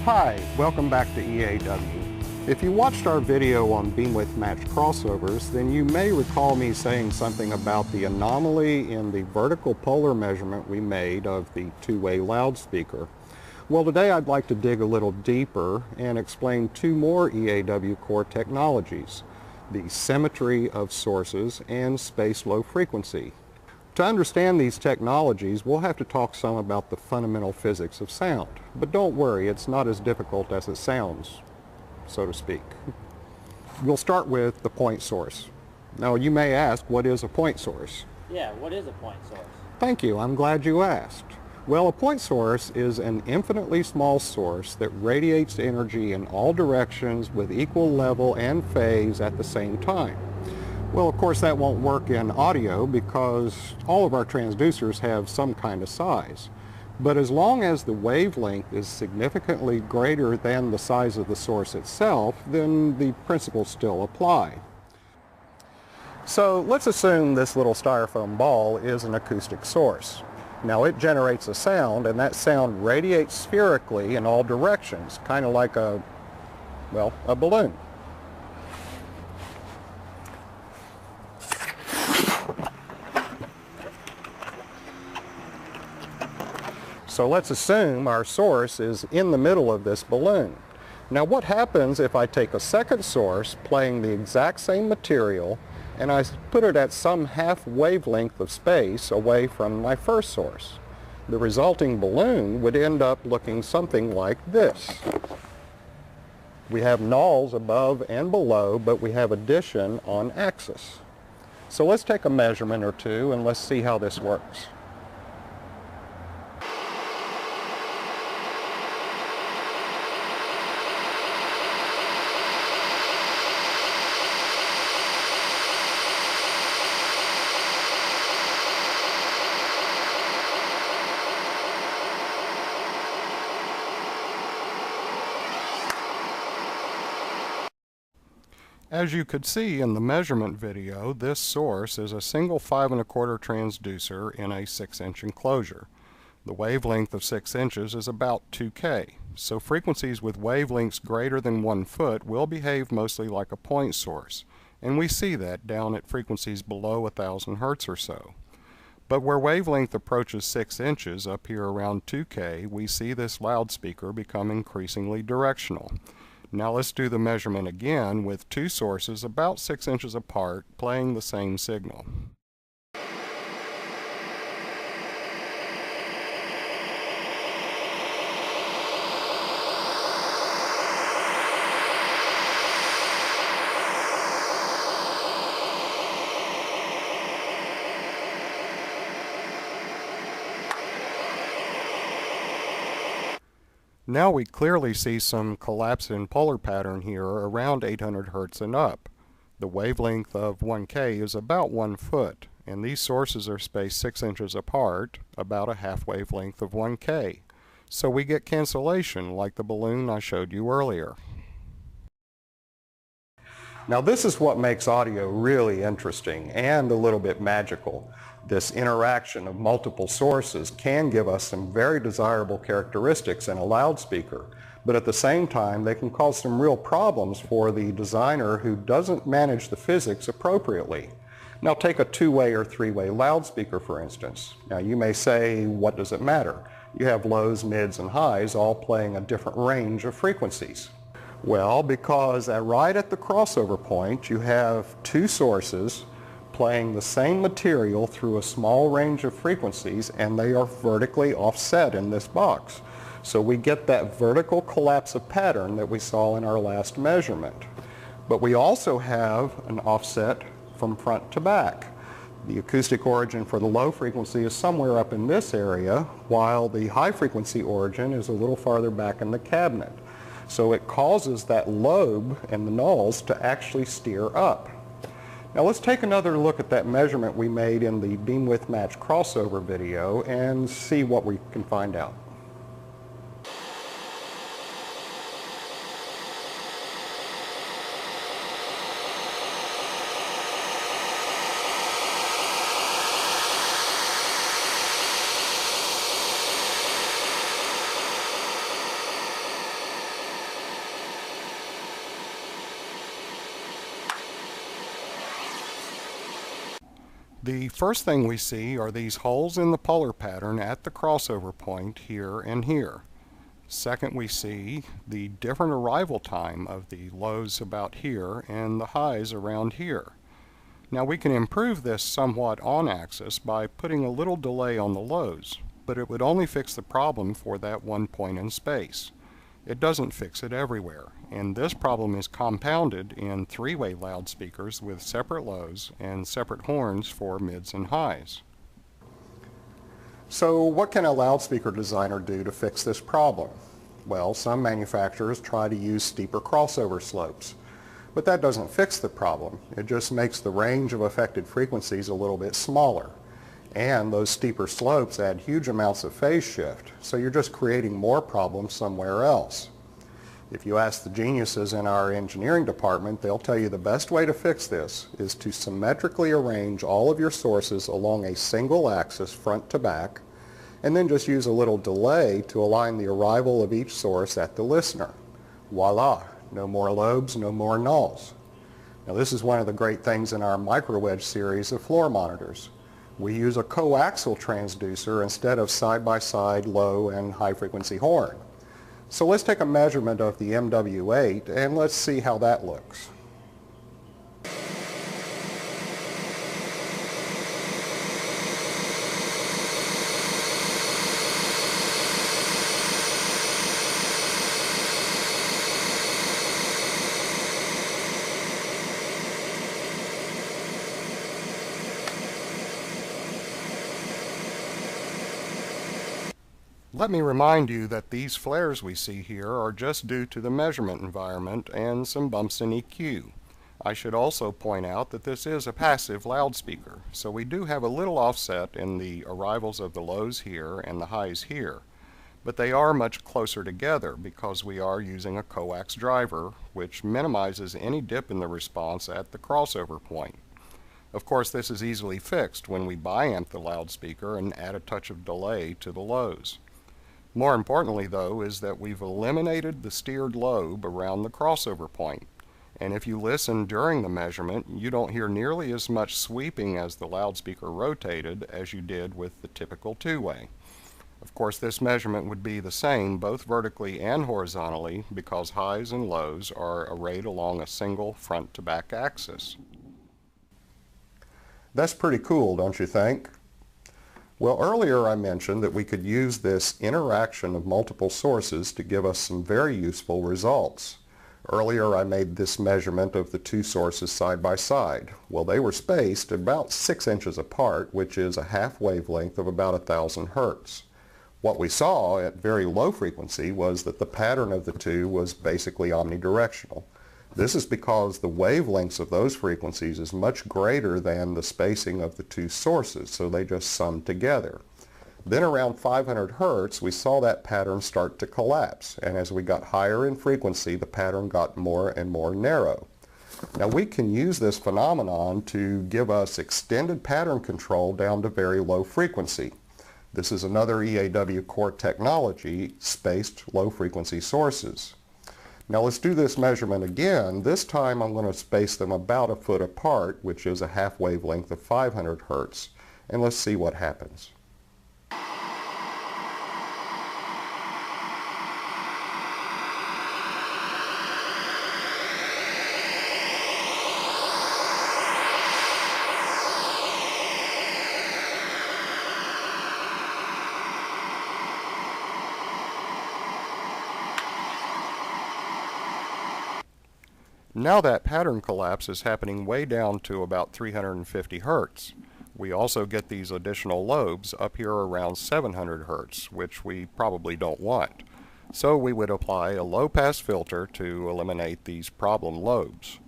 Hi, welcome back to EAW. If you watched our video on beam-width matched crossovers, then you may recall me saying something about the anomaly in the vertical polar measurement we made of the two-way loudspeaker. Well, today I'd like to dig a little deeper and explain two more EAW core technologies, the symmetry of sources and space low frequency. To understand these technologies, we'll have to talk some about the fundamental physics of sound. But don't worry, it's not as difficult as it sounds, so to speak. We'll start with the point source. Now, you may ask, what is a point source? Yeah, what is a point source? Thank you, I'm glad you asked. Well, a point source is an infinitely small source that radiates energy in all directions with equal level and phase at the same time. Well, of course, that won't work in audio because all of our transducers have some kind of size. But as long as the wavelength is significantly greater than the size of the source itself, then the principles still apply. So let's assume this little styrofoam ball is an acoustic source. Now it generates a sound, and that sound radiates spherically in all directions, kind of like a balloon. So let's assume our source is in the middle of this balloon. Now what happens if I take a second source playing the exact same material and I put it at some half wavelength of space away from my first source? The resulting balloon would end up looking something like this. We have nulls above and below, but we have addition on axis. So let's take a measurement or two and let's see how this works. As you could see in the measurement video, this source is a single 5 1/4 transducer in a 6-inch enclosure. The wavelength of 6 inches is about 2K, so frequencies with wavelengths greater than 1 foot will behave mostly like a point source, and we see that down at frequencies below 1,000 Hertz or so. But where wavelength approaches 6 inches, up here around 2K, we see this loudspeaker become increasingly directional. Now let's do the measurement again with two sources about 6 inches apart playing the same signal. Now we clearly see some collapse in polar pattern here around 800 Hertz and up. The wavelength of 1K is about 1 foot, and these sources are spaced 6 inches apart, about a half wavelength of 1K. So we get cancellation like the balloon I showed you earlier. Now this is what makes audio really interesting and a little bit magical. This interaction of multiple sources can give us some very desirable characteristics in a loudspeaker, but at the same time they can cause some real problems for the designer who doesn't manage the physics appropriately. Now take a two-way or three-way loudspeaker for instance. Now you may say, what does it matter? You have lows, mids, and highs all playing a different range of frequencies. Well, because right at the crossover point you have two sources playing the same material through a small range of frequencies, and they are vertically offset in this box. So we get that vertical collapse of pattern that we saw in our last measurement. But we also have an offset from front to back. The acoustic origin for the low frequency is somewhere up in this area, while the high frequency origin is a little farther back in the cabinet. So it causes that lobe and the nulls to actually steer up. Now let's take another look at that measurement we made in the beam-width matched crossover video and see what we can find out. The first thing we see are these holes in the polar pattern at the crossover point here and here. Second, we see the different arrival time of the lows about here and the highs around here. Now we can improve this somewhat on axis by putting a little delay on the lows, but it would only fix the problem for that one point in space. It doesn't fix it everywhere, and this problem is compounded in three-way loudspeakers with separate lows and separate horns for mids and highs. So what can a loudspeaker designer do to fix this problem? Well, some manufacturers try to use steeper crossover slopes, but that doesn't fix the problem. It just makes the range of affected frequencies a little bit smaller. And those steeper slopes add huge amounts of phase shift, so you're just creating more problems somewhere else. If you ask the geniuses in our engineering department, they'll tell you the best way to fix this is to symmetrically arrange all of your sources along a single axis front to back, and then just use a little delay to align the arrival of each source at the listener. Voila! No more lobes, no more nulls. Now this is one of the great things in our microwedge series of floor monitors. We use a coaxial transducer instead of side-by-side low and high-frequency horn. So let's take a measurement of the MW8 and let's see how that looks. Let me remind you that these flares we see here are just due to the measurement environment and some bumps in EQ. I should also point out that this is a passive loudspeaker, so we do have a little offset in the arrivals of the lows here and the highs here, but they are much closer together because we are using a coax driver, which minimizes any dip in the response at the crossover point. Of course, this is easily fixed when we biamp the loudspeaker and add a touch of delay to the lows. More importantly, though, is that we've eliminated the steered lobe around the crossover point. And if you listen during the measurement, you don't hear nearly as much sweeping as the loudspeaker rotated as you did with the typical two-way. Of course, this measurement would be the same both vertically and horizontally because highs and lows are arrayed along a single front-to-back axis. That's pretty cool, don't you think? Well, earlier I mentioned that we could use this interaction of multiple sources to give us some very useful results. Earlier I made this measurement of the two sources side by side. Well, they were spaced about 6 inches apart, which is a half wavelength of about 1,000 hertz. What we saw at very low frequency was that the pattern of the two was basically omnidirectional. This is because the wavelengths of those frequencies is much greater than the spacing of the two sources, so they just sum together. Then around 500 hertz, we saw that pattern start to collapse, and as we got higher in frequency, the pattern got more and more narrow. Now we can use this phenomenon to give us extended pattern control down to very low frequency. This is another EAW Core Technology, spaced low frequency sources. Now let's do this measurement again. This time I'm going to space them about a foot apart, which is a half wavelength of 500 hertz. And let's see what happens. Now that pattern collapse is happening way down to about 350 hertz. We also get these additional lobes up here around 700 hertz, which we probably don't want. So we would apply a low-pass filter to eliminate these problem lobes.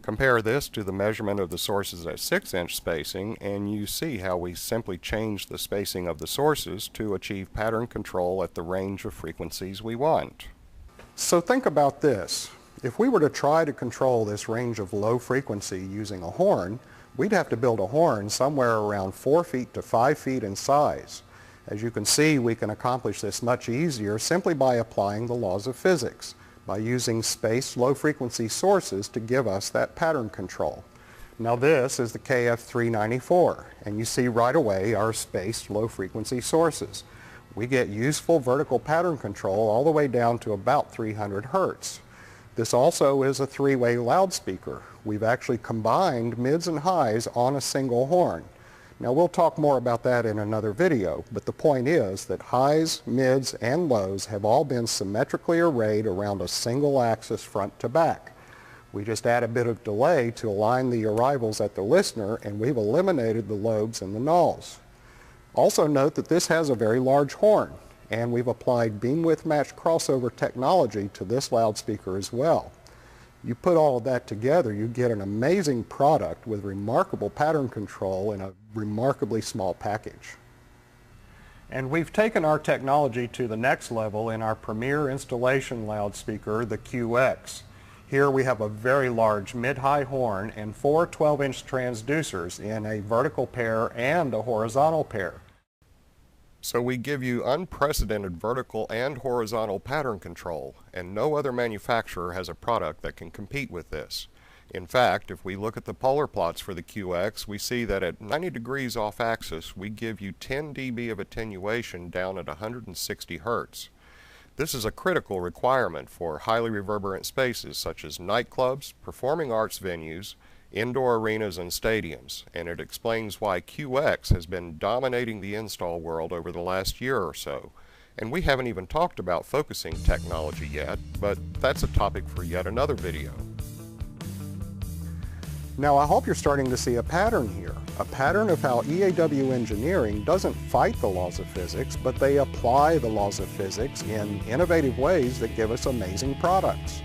Compare this to the measurement of the sources at 6-inch spacing, and you see how we simply change the spacing of the sources to achieve pattern control at the range of frequencies we want. So think about this. If we were to try to control this range of low frequency using a horn, we'd have to build a horn somewhere around 4 feet to 5 feet in size. As you can see, we can accomplish this much easier simply by applying the laws of physics, by using spaced low frequency sources to give us that pattern control. Now this is the KF394, and you see right away our spaced low-frequency sources. We get useful vertical pattern control all the way down to about 300 Hertz. This also is a three-way loudspeaker. We've actually combined mids and highs on a single horn. Now we'll talk more about that in another video, but the point is that highs, mids, and lows have all been symmetrically arrayed around a single axis front to back. We just add a bit of delay to align the arrivals at the listener, and we've eliminated the lobes and the nulls. Also note that this has a very large horn, and we've applied beam width match crossover technology to this loudspeaker as well. You put all of that together, you get an amazing product with remarkable pattern control in a remarkably small package. And we've taken our technology to the next level in our premier installation loudspeaker, the QX. Here we have a very large mid-high horn and four 12-inch transducers in a vertical pair and a horizontal pair. So we give you unprecedented vertical and horizontal pattern control, and no other manufacturer has a product that can compete with this. In fact, if we look at the polar plots for the QX, we see that at 90 degrees off axis, we give you 10 dB of attenuation down at 160 Hertz. This is a critical requirement for highly reverberant spaces such as nightclubs, performing arts venues, indoor arenas, and stadiums, and it explains why QX has been dominating the install world over the last year or so. And we haven't even talked about focusing technology yet, but that's a topic for yet another video. Now I hope you're starting to see a pattern here, a pattern of how EAW engineering doesn't fight the laws of physics, but they apply the laws of physics in innovative ways that give us amazing products.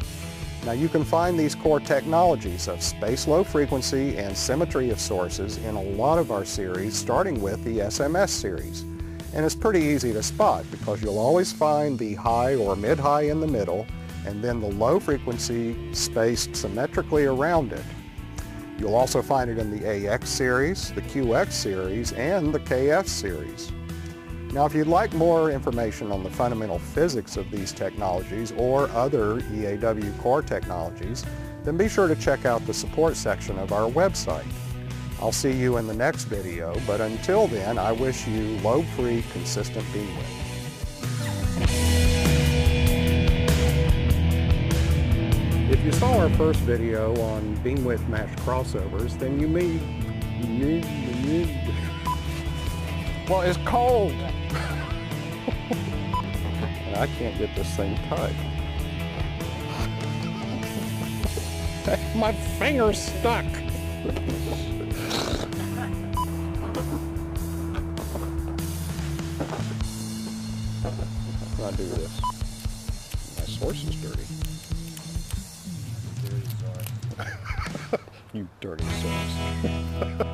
Now you can find these core technologies of space low frequency and symmetry of sources in a lot of our series, starting with the SMS series. And it's pretty easy to spot because you'll always find the high or mid-high in the middle and then the low frequency spaced symmetrically around it. You'll also find it in the AX series, the QX series, and the KF series. Now, if you'd like more information on the fundamental physics of these technologies or other EAW core technologies, then be sure to check out the support section of our website. I'll see you in the next video, but until then, I wish you lobe-free, consistent beam width. If you saw our first video on beam width match crossovers, then you may well, it's cold. And I can't get this thing tight. My finger's stuck. How do I do this? My source is dirty. You dirty source.